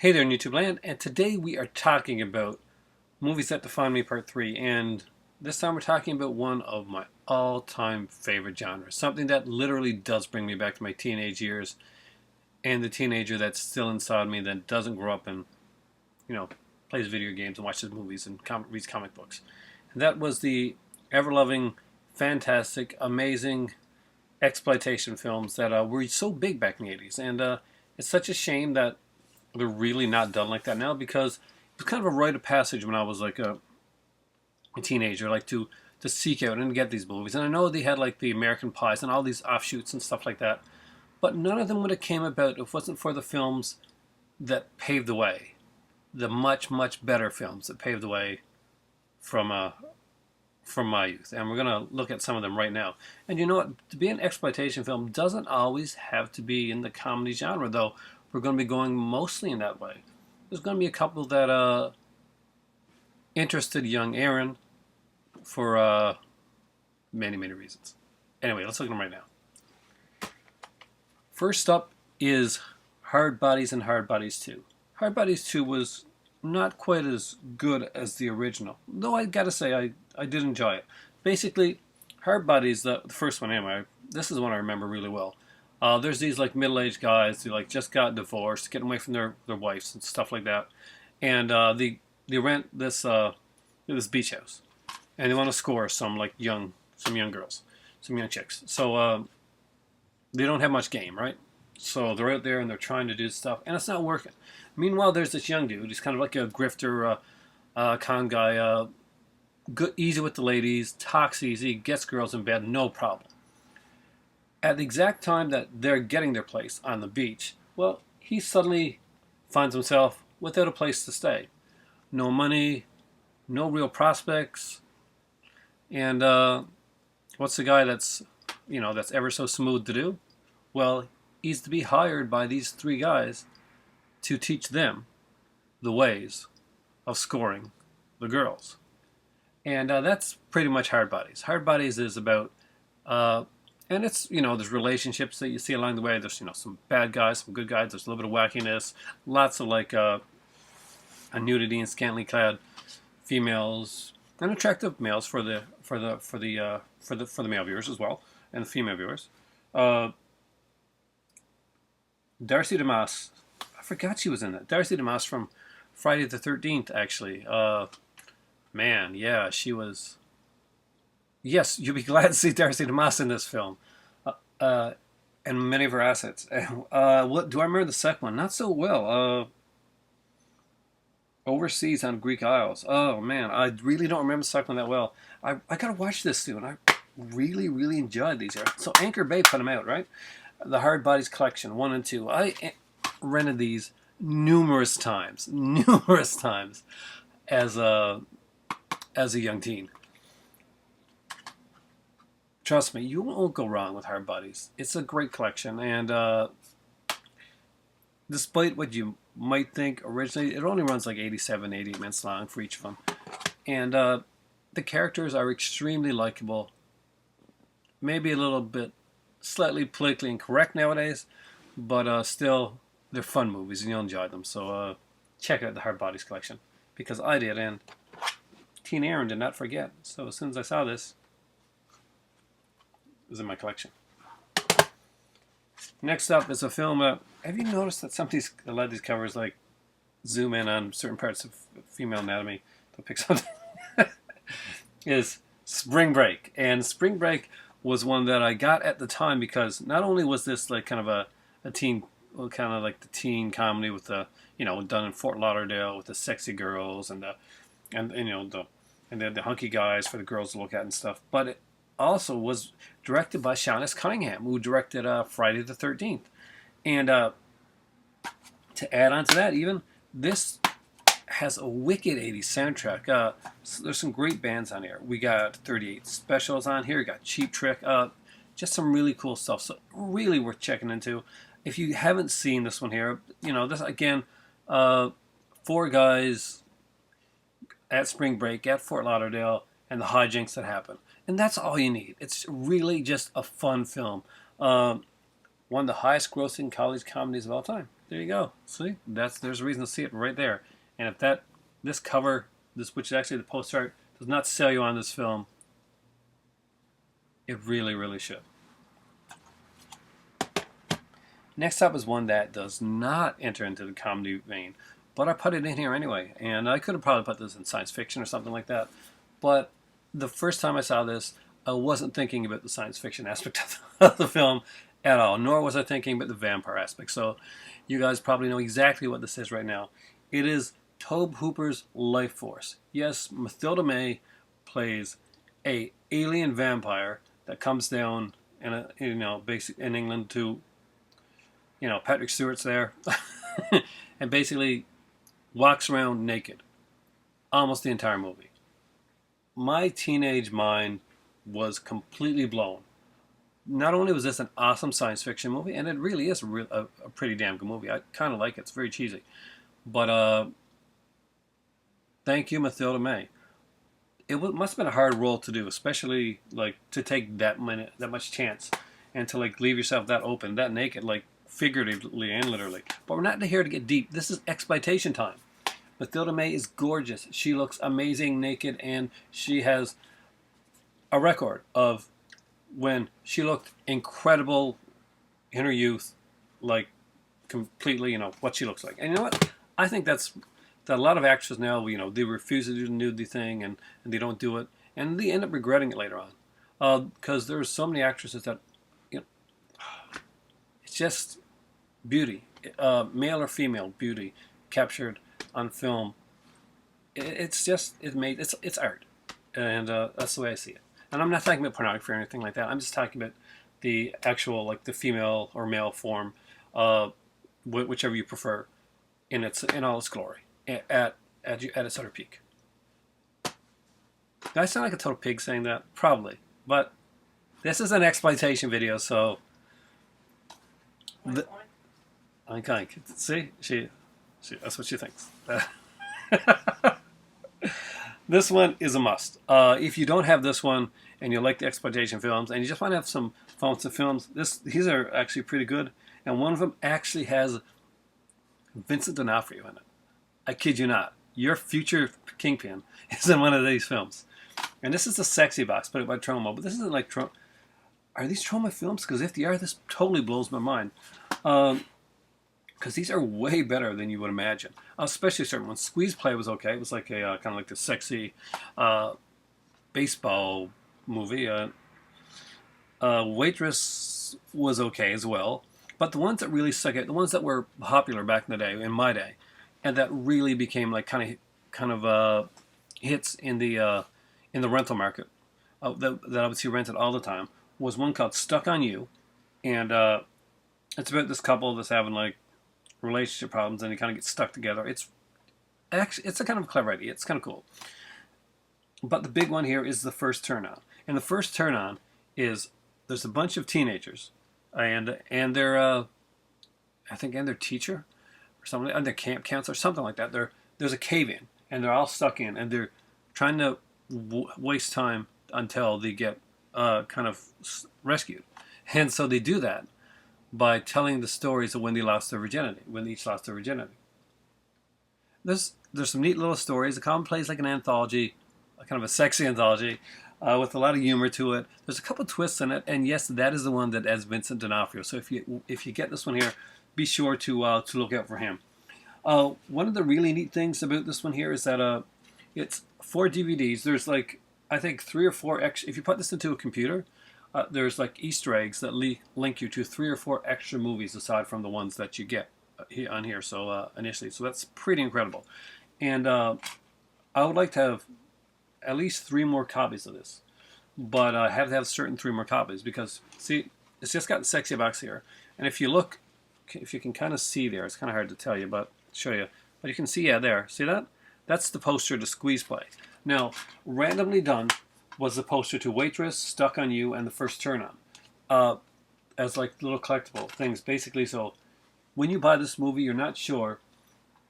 Hey there in YouTube land, and today we are talking about Movies That Define Me Part 3, and this time we're talking about one of my all-time favorite genres, something that literally does bring me back to my teenage years, and the teenager that's still inside me that doesn't grow up and, you know, plays video games and watches movies and reads comic books. And that was the ever-loving, fantastic, amazing exploitation films that were so big back in the 80s, and it's such a shame that they're really not done like that now, because it was kind of a rite of passage when I was like a teenager, like to seek out and get these movies. And I know they had like the American Pies and all these offshoots and stuff like that, but none of them would have came about if it wasn't for the films that paved the way, the much better films that paved the way from my youth. And we're gonna look at some of them right now. And you know what? To be an exploitation film doesn't always have to be in the comedy genre, though. We're going to be going mostly in that way. There's going to be a couple that interested young Aaron for many reasons. Anyway, let's look at them right now. First up is Hard Bodies and Hard Bodies 2. Hard Bodies 2 was not quite as good as the original, though I gotta say I did enjoy it. Basically, Hard Bodies, the first one anyway, this is one I remember really well. There's these like middle-aged guys who like just got divorced, getting away from their wives and stuff like that, and they rent this beach house, and they want to score some young girls, some young chicks. So they don't have much game, right? So they're out there and they're trying to do stuff, and it's not working. Meanwhile, there's this young dude. He's kind of like a grifter, con guy, good, easy with the ladies, talks easy, gets girls in bed, no problem. At the exact time that they're getting their place on the beach, well, he suddenly finds himself without a place to stay. No money, no real prospects, and what's the guy that's ever so smooth to do? Well, he's to be hired by these three guys to teach them the ways of scoring the girls. And that's pretty much Hard Bodies. Hard Bodies is about and it's, there's relationships that you see along the way. There's, some bad guys, some good guys. There's a little bit of wackiness. Lots of a nudity and scantily clad females and attractive males for the male viewers as well, and the female viewers. Darcy DeMoss, I forgot she was in it. Darcy DeMoss from Friday the 13th, actually. Man, yeah, she was. Yes, you'll be glad to see Darcy DeMoss in this film, and many of her assets. What do I remember the second one? Not so well. Overseas on Greek Isles. Oh man, I really don't remember the second one that well. I gotta watch this soon. I really enjoyed these here. So Anchor Bay put them out, right? The Hard Bodies collection 1 and 2. I rented these numerous times as a young teen. Trust me, you won't go wrong with Hard Bodies. It's a great collection, and despite what you might think originally, it only runs like 87, 88 minutes long for each of them. And the characters are extremely likable. Maybe a little bit slightly politically incorrect nowadays, but still, they're fun movies and you'll enjoy them. So check out the Hard Bodies collection, because I did, and Teen Aaron did not forget. So as soon as I saw this, is in my collection. Next up is a film. Have you noticed that a lot of these covers zoom in on certain parts of female anatomy to pick something? Is Spring Break. And Spring Break was one that I got at the time because not only was this kind of a teen, kind of like the teen comedy with the done in Fort Lauderdale with the sexy girls and the hunky guys for the girls to look at and stuff, but it also was directed by Sean S. Cunningham, who directed Friday the 13th. And to add on to that, even, this has a wicked 80s soundtrack. So there's some great bands on here. We got 38 Specials on here. We got Cheap Trick. Just some really cool stuff. So really worth checking into. If you haven't seen this one here, this again, 4 guys at spring break at Fort Lauderdale and the hijinks that happen. And that's all you need. It's really just a fun film. one of the highest grossing college comedies of all time. There you go. See, there's a reason to see it right there. And if this cover, which is actually the poster art, does not sell you on this film, it really, really should. Next up is one that does not enter into the comedy vein, but I put it in here anyway. And I could have probably put this in science fiction or something like that. But the first time I saw this, I wasn't thinking about the science fiction aspect of the film at all, nor was I thinking about the vampire aspect. So you guys probably know exactly what this is right now. It is Tobe Hooper's Life Force. Yes, Mathilda May plays a alien vampire that comes down in England to, Patrick Stewart's there, and basically walks around naked almost the entire movie. My teenage mind was completely blown. Not only was this an awesome science fiction movie, and it really is a pretty damn good movie. I kind of like it. It's very cheesy. But thank you, Mathilda May. It must have been a hard role to do, especially like to take that much chance and to like leave yourself that open, that naked, like figuratively and literally. But we're not here to get deep. This is exploitation time. Mathilda May is gorgeous. She looks amazing naked, and she has a record of when she looked incredible in her youth, like completely, what she looks like. And you know what? I think that a lot of actresses now, they refuse to do the nudity thing, and they don't do it, and they end up regretting it later on. Because there's so many actresses that, it's just beauty, male or female beauty captured on film. It's art, and that's the way I see it. And I'm not talking about pornography or anything like that. I'm just talking about the actual, like the female or male form, whichever you prefer, in all its glory, at its utter peak. Do I sound like a total pig saying that? Probably, but this is an exploitation video, so. Oink. See, she, that's what she thinks. This one is a must. If you don't have this one and you like the exploitation films and you just want to have some fun with the films, these are actually pretty good. And one of them actually has Vincent D'Onofrio in it. I kid you not. Your future Kingpin is in one of these films. And this is the sexy box put it by Troma, but this isn't like Troma. Are these Troma films? Because if they are, this totally blows my mind. Because these are way better than you would imagine. Especially certain ones. Squeeze Play was okay. It was like a kind of like the sexy baseball movie. Waitress was okay as well. But the ones that really stuck out, the ones that were popular back in the day, in my day, and that really became like kind of hits in the rental market that I would see rented all the time, was one called Stuck on You, and it's about this couple that's having like relationship problems, and they kind of get stuck together. It's a kind of clever idea. It's kind of cool. But the big one here is The First Turn On, and the first turn on is there's a bunch of teenagers, and their I think their teacher or something, and their camp counselor, something like that. There's a cave in, and they're all stuck in, and they're trying to waste time until they get kind of rescued, and so they do that by telling the stories of when they lost their virginity, when they each lost their virginity. There's some neat little stories. The common plays like an anthology, a kind of a sexy anthology, with a lot of humor to it. There's a couple twists in it, and yes, that is the one that has Vincent D'Onofrio. So if you get this one here, be sure to look out for him. One of the really neat things about this one here is that it's 4 DVDs. There's like, I think 3 or 4 extra. If you put this into a computer, there's like Easter eggs that link you to 3 or 4 extra movies aside from the ones that you get on here. So initially, so that's pretty incredible. And I would like to have at least 3 more copies of this, but I have to have certain 3 more copies because see, it's just got the sexy box here. And if you look, if you can kind of see there, it's kind of hard to tell you, but show you. But you can see, yeah, there. See that? That's the poster to Squeeze Play. Now, randomly done was the poster to Waitress, Stuck on You, and The First Turn On, as like little collectible things, basically. So when you buy this movie, you're not sure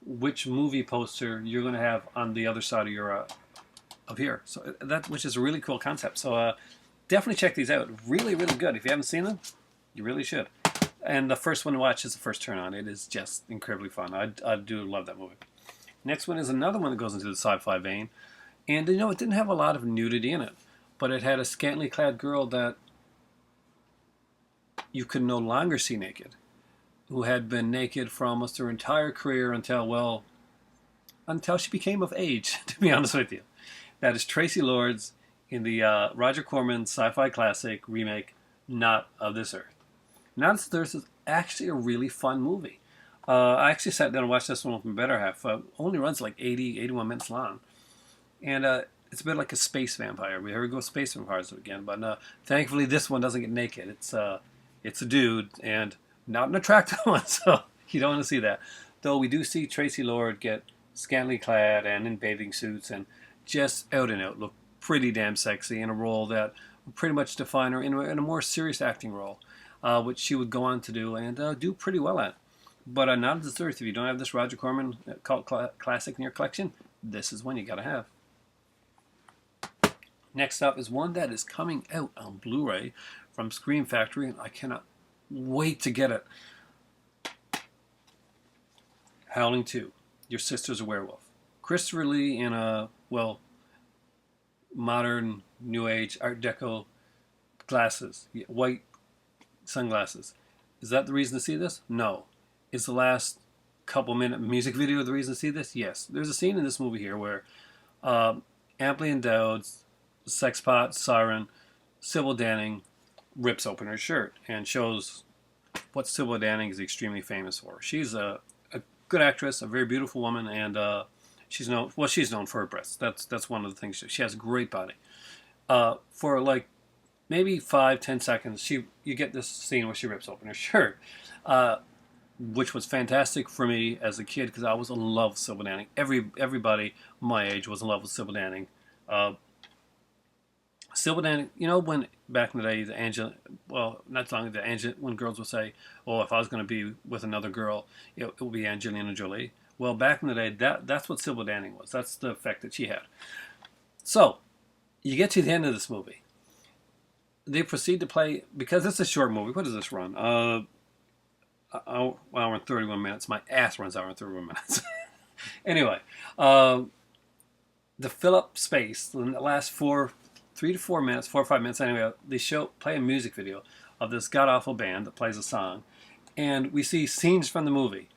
which movie poster you're going to have on the other side of your of here. So which is a really cool concept. So definitely check these out. Really, really good. If you haven't seen them, you really should. And the first one to watch is the first turn on. It is just incredibly fun. I do love that movie. Next one is another one that goes into the sci-fi vein. And, you know, it didn't have a lot of nudity in it. But it had a scantily clad girl that you could no longer see naked, who had been naked for almost her entire career until, well, until she became of age, to be honest with you. That is Tracy Lords in the Roger Corman sci-fi classic remake, Not of This Earth. Not of This Earth is actually a really fun movie. I actually sat down and watched this one with my better half. Only runs like 80, 81 minutes long. And it's a bit like a space vampire. We go space vampires again, but thankfully this one doesn't get naked. It's a dude, and not an attractive one, so you don't want to see that. Though we do see Tracy Lord get scantily clad and in bathing suits and just out and out look pretty damn sexy in a role that would pretty much define her in a more serious acting role, which she would go on to do and do pretty well at. But Not of This Earth, if you don't have this Roger Corman cult classic in your collection, this is one you gotta have. Next up is one that is coming out on Blu-ray from Scream Factory, and I cannot wait to get it. Howling 2, Your Sister's a Werewolf. Christopher Lee in a, well, modern, new age, Art Deco glasses, white sunglasses. Is that the reason to see this? No. Is the last couple minute music video the reason to see this? Yes. There's a scene in this movie here where amply endowed sexpot siren Sybil Danning rips open her shirt and shows what Sybil Danning is extremely famous for. She's a good actress, a very beautiful woman, and she's known for her breasts. That's one of the things. She has a great body. For like maybe 5-10 seconds, you get this scene where she rips open her shirt, which was fantastic for me as a kid because I was in love with Sybil Danning. Everybody my age was in love with Sybil Danning. Sybil Danning, you know, when back in the day, when girls would say, "Oh, if I was going to be with another girl, it would be Angelina Jolie." Well, back in the day, that's what Sybil Danning was. That's the effect that she had. So, you get to the end of this movie. They proceed to play, because it's a short movie. What does this run? Hour and 31 minutes. My ass runs hour and 31 minutes. Anyway, to fill up space in the last 4 or 5 minutes anyway, they play a music video of this god-awful band that plays a song, and we see scenes from the movie.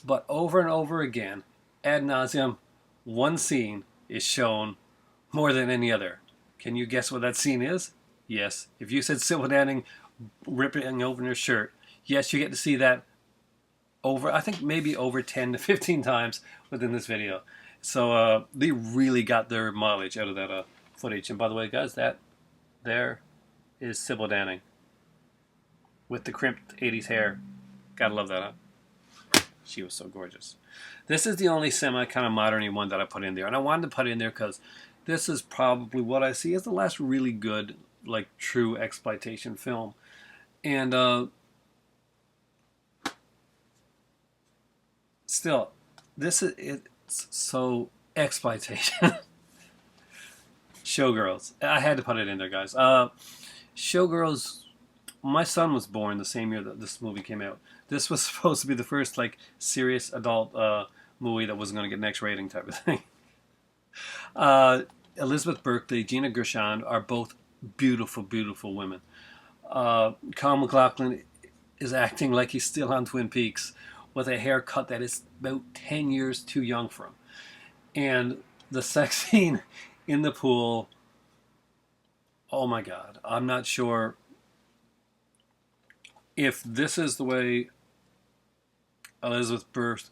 But over and over again, ad nauseum, one scene is shown more than any other. Can you guess what that scene is? Yes. If you said Sybil Danning ripping open her shirt, yes, you get to see that I think maybe over 10 to 15 times within this video. So they really got their mileage out of that footage. And by the way, guys, that there is Sybil Danning with the crimped 80s hair. Gotta love that, huh? She was so gorgeous. This is the only semi kind of modern one that I put in there. And I wanted to put it in there because this is probably what I see as the last really good, like, true exploitation film. And still, it's so exploitation. Showgirls. I had to put it in there, guys. Showgirls, my son was born the same year that this movie came out. This was supposed to be the first, like, serious adult movie that wasn't going to get an X rating type of thing. Elizabeth Berkley, Gina Gershon are both beautiful, beautiful women. Kyle MacLachlan is acting like he's still on Twin Peaks with a haircut that is about 10 years too young for him. And the sex scene in the pool, oh my God, I'm not sure if this is the way Elizabeth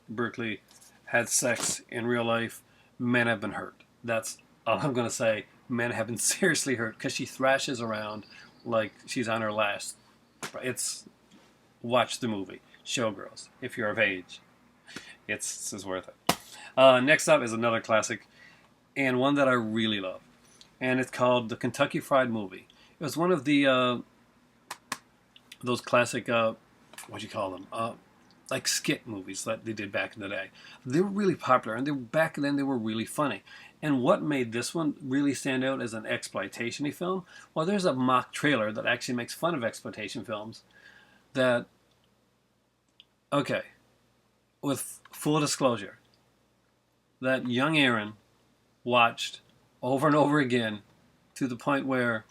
Berkley had sex in real life. Men have been hurt. That's all I'm going to say. Men have been seriously hurt because she thrashes around like she's on her last. Watch the movie Showgirls if you're of age. It's worth it. Next up is another classic, and one that I really love, and it's called The Kentucky Fried Movie. It was one of the those classic what do you call them? Like skit movies that they did back in the day. They were really popular, and back then they were really funny. And what made this one really stand out as an exploitation-y film? Well, there's a mock trailer that actually makes fun of exploitation films that Okay, with full disclosure, that young Aaron watched over and over again to the point where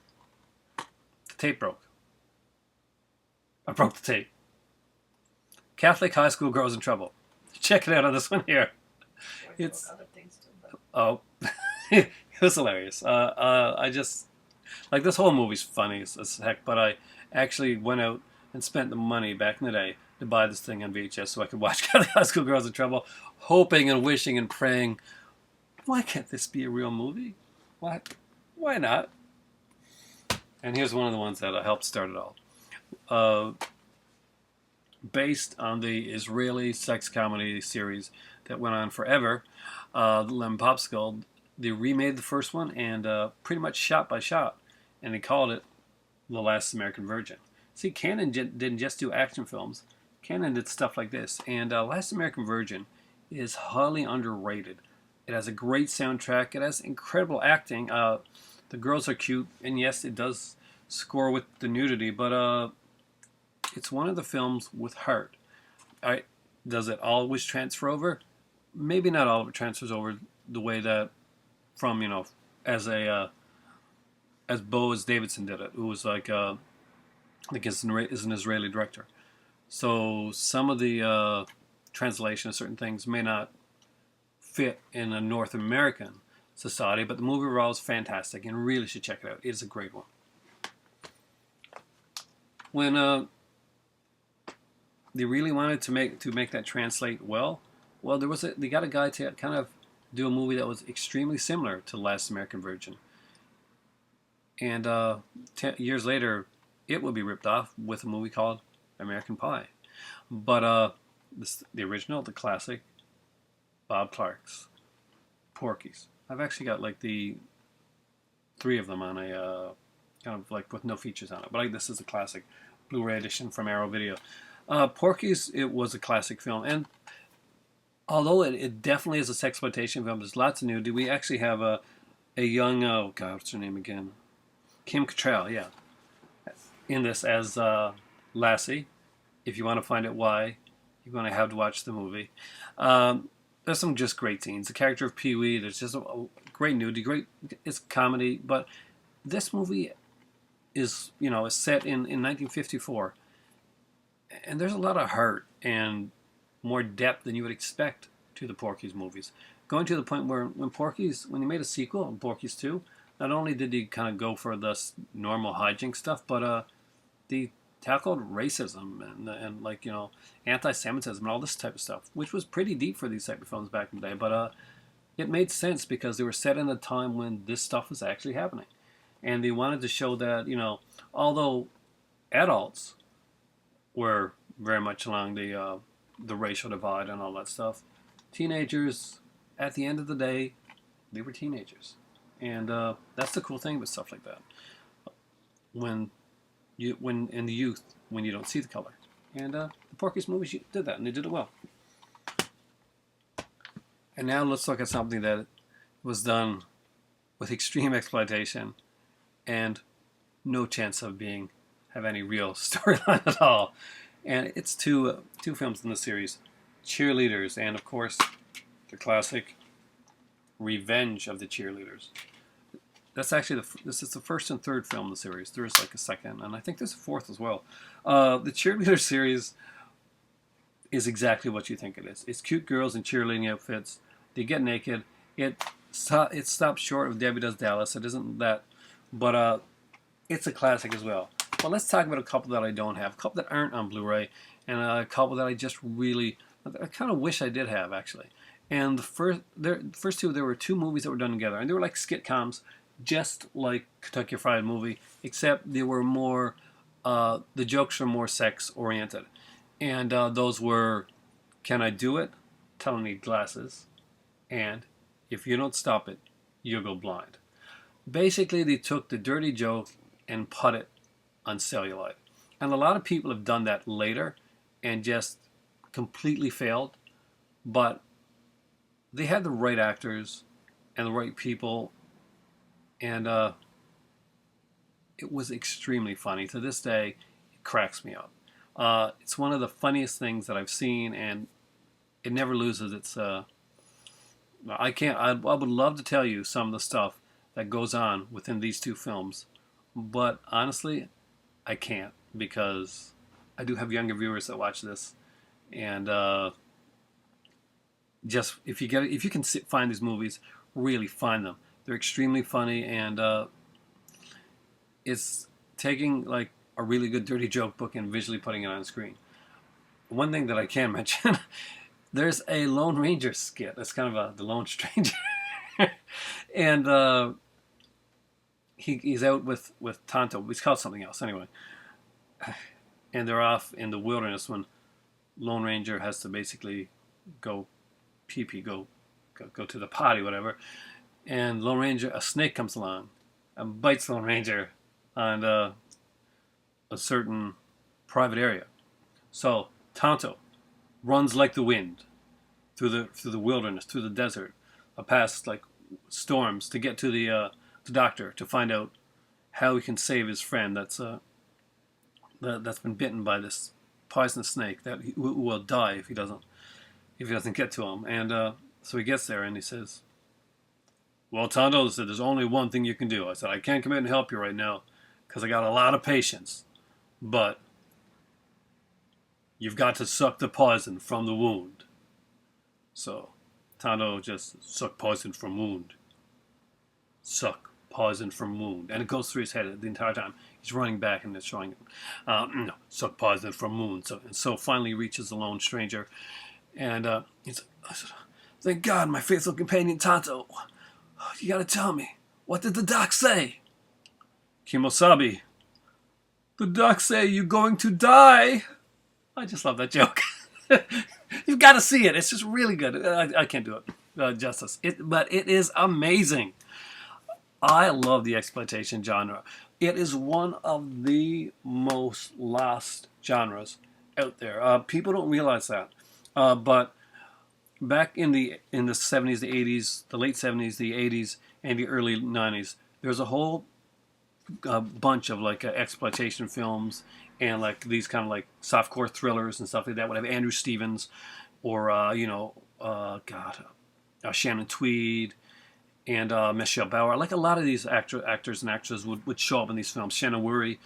the tape broke. I broke the tape. Catholic high school girls in trouble. Check it out on this one here. It's other things too, but oh, it was hilarious. I just like this whole movie's funny as heck, but I actually went out and spent the money back in the day to buy this thing on VHS so I could watch Catholic high school girls in trouble, hoping and wishing and praying. Why can't this be a real movie? Why not? And here's one of the ones that helped start it all. Uh, Based on the Israeli sex comedy series that went on forever, The Lemon Popsicle, they remade the first one and pretty much shot by shot, and they called it The Last American Virgin. See, Cannon didn't just do action films. Cannon did stuff like this, and Last American Virgin is highly underrated. It has a great soundtrack. It has incredible acting. The girls are cute, and yes, it does score with the nudity, but it's one of the films with heart. Does it always transfer over? Maybe not all of it transfers over the way that from as a as Boaz Davidson did it, who was like is an Israeli director. So some of the translation of certain things may not fit in a North American society, but the movie overall is fantastic and really should check it out. It is a great one. When they really wanted to make that translate well, they got a guy to kind of do a movie that was extremely similar to Last American Virgin, and 10 years later, it would be ripped off with a movie called American Pie. But the original, the classic, Bob Clark's Porky's. I've actually got like the three of them on a kind of like with no features on it. But this is a classic Blu-ray edition from Arrow Video. Porky's, it was a classic film, and although it definitely is a sexploitation film, there's lots of nudity. We actually have a young oh god, what's her name again? Kim Cattrall, yeah, in this as Lassie. If you want to find out why, you're going to have to watch the movie. There's some just great scenes. The character of Pee Wee, there's just a great nudity, it's comedy, but this movie is set in 1954, and there's a lot of heart and more depth than you would expect to the Porky's movies. Going to the point where when they made a sequel, Porky's 2, not only did he kind of go for the normal hijink stuff, but they tackled racism and like anti-Semitism and all this type of stuff, which was pretty deep for these type of films back in the day. But it made sense because they were set in a time when this stuff was actually happening, and they wanted to show that although adults were very much along the racial divide and all that stuff, teenagers, at the end of the day, they were teenagers, and that's the cool thing with stuff like that. When in the youth, when you don't see the color, and the Porky's movies did that, and they did it well. And now let's look at something that was done with extreme exploitation and no chance of have any real storyline at all. And it's two films in the series, Cheerleaders, and of course the classic Revenge of the Cheerleaders. That's actually this is the first and third film in the series. There is like a second, and I think there's a fourth as well. The Cheerleader series is exactly what you think it is. It's cute girls in cheerleading outfits. They get naked. It stops short of Debbie Does Dallas. It isn't that, but it's a classic as well. Well, let's talk about a couple that I don't have, a couple that aren't on Blu-ray, and a couple that I kind of wish I did have actually. And the first two, there were two movies that were done together, and they were like skitcoms, just like Kentucky Fried Movie, except they were more, the jokes were more sex oriented, and those were, Can I Do It? Tell 'em Need Glasses, and If You Don't Stop It, You'll Go Blind. Basically, they took the dirty joke and put it on celluloid. And a lot of people have done that later and just completely failed. But they had the right actors and the right people, and it was extremely funny. To this day, it cracks me up. It's one of the funniest things that I've seen, and it never loses its. I can't. I would love to tell you some of the stuff that goes on within these two films, but honestly, I can't because I do have younger viewers that watch this, and just if you can find these movies, really find them. They're extremely funny, and it's taking like a really good dirty joke book and visually putting it on screen. One thing that I can mention, there's a Lone Ranger skit. That's kind of the Lone Stranger, and he's out with Tonto. He's called something else anyway, and they're off in the wilderness when Lone Ranger has to basically go pee pee, go to the potty, whatever. And Lone Ranger, a snake comes along and bites Lone Ranger on a certain private area. So Tonto runs like the wind through the wilderness, through the desert, past like storms to get to the doctor to find out how he can save his friend that's been bitten by this poisonous snake that he will die if he doesn't get to him. And so he gets there and he says, "Well, Tonto said, there's only one thing you can do." I said, "I can't come in and help you right now because I got a lot of patience, but you've got to suck the poison from the wound." So Tonto just suck poison from wound. Suck poison from wound. And it goes through his head the entire time. He's running back and it's showing him, no, suck poison from wound. So finally he reaches the Lone Stranger. And he's like, "Thank God, my faithful companion Tonto. You gotta tell me, what did the doc say?" "Kimosabi, the doc say you're going to die." I just love that joke. You've got to see it. It's just really good. I can't do it justice. But it is amazing. I love the exploitation genre. It is one of the most lost genres out there. People don't realize that. But back in the 70s, the 80s, the late 70s, the 80s, and the early 90s, there's a whole bunch of like exploitation films and like these kind of like softcore thrillers and stuff like that. Would have Andrew Stevens or Shannon Tweed and Michelle Bauer. Like a lot of these actors and actresses would show up in these films. Shannon Wurry.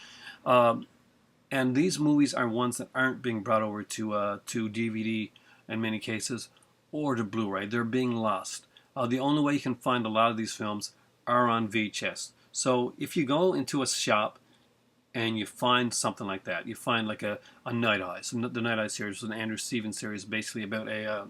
And these movies are ones that aren't being brought over to DVD in many cases or to Blu-ray. They're being lost. The only way you can find a lot of these films are on VHS. So if you go into a shop and you find something like that, you find like a Night Eyes. So the Night Eyes series was an Andrew Stevens series, basically about a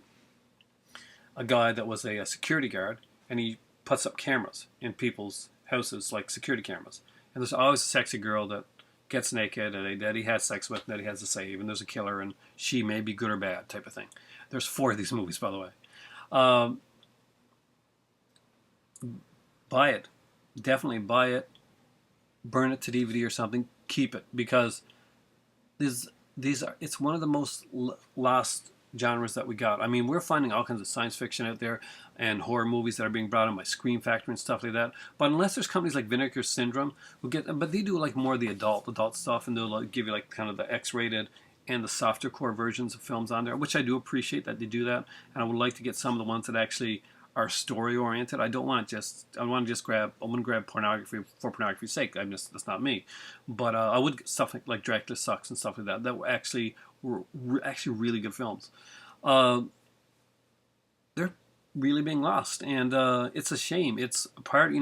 guy that was a security guard, and he puts up cameras in people's houses, like security cameras. And there's always a sexy girl that gets naked and that he has sex with and that he has to save, and there's a killer, and she may be good or bad type of thing. There's 4 of these movies, by the way. Buy it. Definitely buy it. Burn it to DVD or something. Keep it, because it's one of the most lost genres that we got. I mean, we're finding all kinds of science fiction out there and horror movies that are being brought in by Scream Factory and stuff like that. But unless there's companies like Vinegar Syndrome but they do like more of the adult stuff, and they'll like give you like kind of the X-rated and the softer core versions of films on there, which I do appreciate that they do that. And I would like to get some of the ones that actually are story oriented. I want to grab pornography for pornography's sake. That's not me. But I would get stuff like Dracula Sucks and stuff like that were actually really good films. They're really being lost, and it's a shame. It's a part,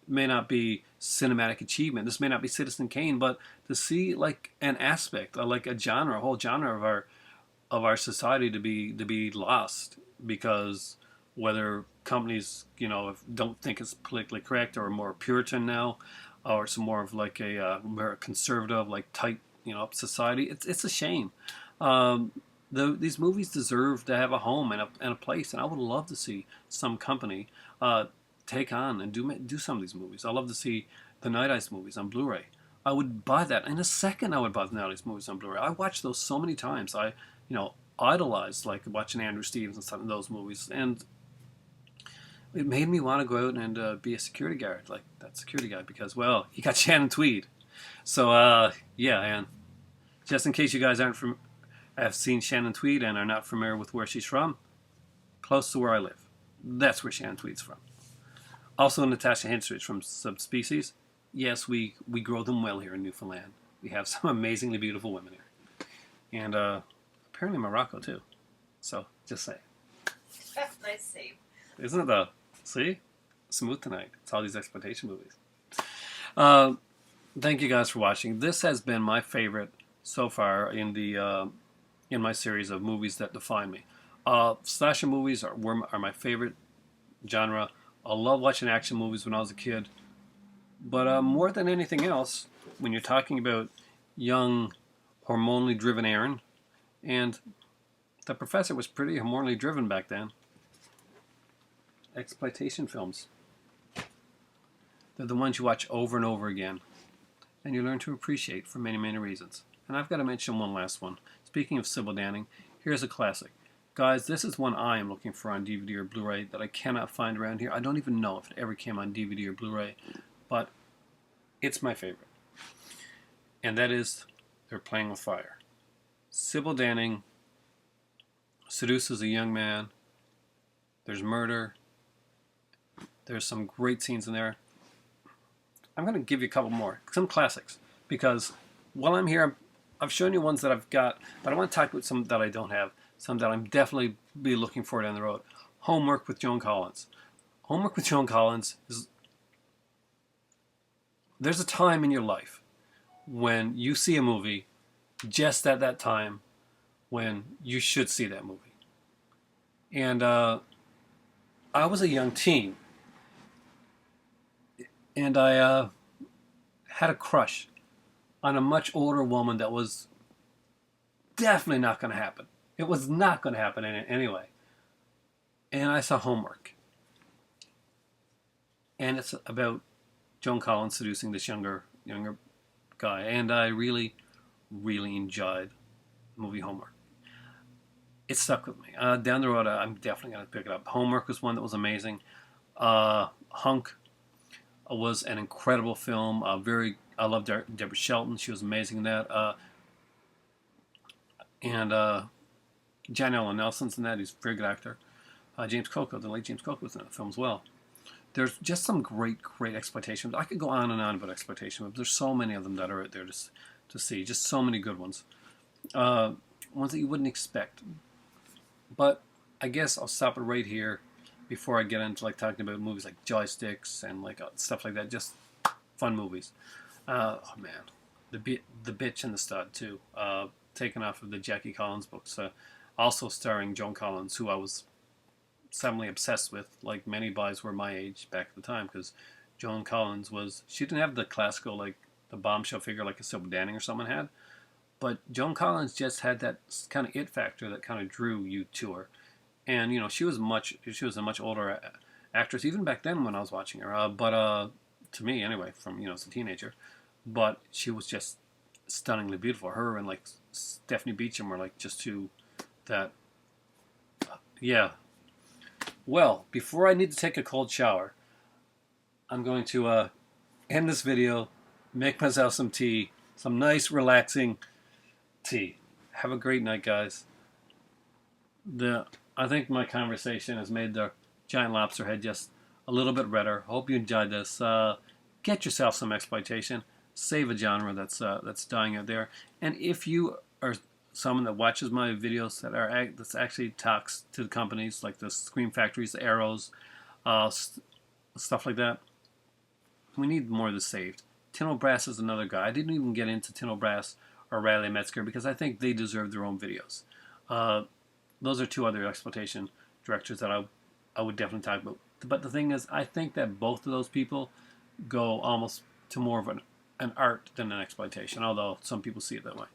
may not be cinematic achievement. This may not be Citizen Kane, but to see like an aspect, like a whole genre of our society to be lost because whether companies, don't think it's politically correct or more Puritan now, or some more of like a more conservative, like tight, society. It's a shame. These movies deserve to have a home and a place, and I would love to see some company take on and do some of these movies. I love to see the Night Eyes movies on Blu-ray. I would buy that in a second. I would buy the Night Eyes movies on Blu-ray. I watched those so many times. I idolized like watching Andrew Stevens and stuff in those movies, and it made me want to go out and be a security guard, like that security guy, because, well, he got Shannon Tweed. So, yeah, and Just in case you guys have seen Shannon Tweed and are not familiar with where she's from, close to where I live. That's where Shannon Tweed's from. Also, Natasha Henstridge from Subspecies. Yes, we grow them well here in Newfoundland. We have some amazingly beautiful women here. And apparently Morocco, too. So, just say. Nice save. Isn't it though? See? Smooth tonight. It's all these exploitation movies. Thank you guys for watching. This has been my favorite so far in the in my series of movies that define me. Slasher movies are my favorite genre. I love watching action movies when I was a kid. But more than anything else, when you're talking about young, hormonally driven Aaron, and the professor was pretty hormonally driven back then, exploitation films. They're the ones you watch over and over again, and you learn to appreciate for many, many reasons. And I've got to mention one last one. Speaking of Sybil Danning, here's a classic. Guys, this is one I am looking for on DVD or Blu-ray that I cannot find around here. I don't even know if it ever came on DVD or Blu-ray, but it's my favorite. And that is They're Playing with Fire. Sybil Danning seduces a young man. There's murder. There's some great scenes in there. I'm going to give you a couple more. Some classics. Because while I'm here, I've shown you ones that I've got, but I want to talk about some that I don't have. Some that I'm definitely be looking for down the road. Homework with Joan Collins. Homework with Joan Collins is... There's a time in your life when you see a movie just at that time when you should see that movie. And I was a young teen. And I had a crush on a much older woman that was definitely not going to happen. It was not going to happen anyway. And I saw Homework. And it's about Joan Collins seducing this younger guy. And I really, really enjoyed the movie Homework. It stuck with me. Down the road, I'm definitely going to pick it up. Homework was one that was amazing. Hunk was an incredible film. I loved Deborah Shelton. She was amazing in that. And John Allen Nelson's in that. He's a very good actor. James Coco, the late James Coco, was in the film as well. There's just some great exploitation. I could go on and on about exploitation, but there's so many of them that are out there to see. Just so many good ones. Ones that you wouldn't expect. But I guess I'll stop it right here before I get into like talking about movies like Joysticks and like stuff like that. Just fun movies. Oh man, the Bitch and the Stud too. Taken off of the Jackie Collins books. Also starring Joan Collins, who I was suddenly obsessed with, like many boys were my age back at the time, because Joan Collins she didn't have the classical, like the bombshell figure like a Sybil Danning or someone had, but Joan Collins just had that kind of it factor that kind of drew you to her. And you know, she was a much older actress even back then when I was watching her, but to me anyway, from as a teenager, but she was just stunningly beautiful. Her and like Stephanie Beacham were like just two that yeah. Well, before I need to take a cold shower, I'm going to end this video, make myself some tea, some nice relaxing tea. Have a great night, guys. I think my conversation has made the giant lobster head just a little bit redder. Hope you enjoyed this. Get yourself some exploitation. Save a genre that's dying out there. And if you are someone that watches my videos that actually talks to the companies like the Scream Factories, the Arrows, stuff like that, we need more of this saved. Tino Brass is another guy. I didn't even get into Tino Brass or Riley Metzger because I think they deserve their own videos. Those are two other exploitation directors that I would definitely talk about. But the thing is, I think that both of those people go almost to more of an art than an exploitation, although some people see it that way.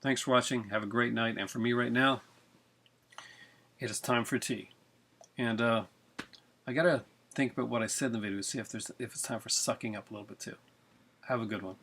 Thanks for watching. Have a great night. And for me right now, it is time for tea. And I got to think about what I said in the video to see if it's time for sucking up a little bit too. Have a good one.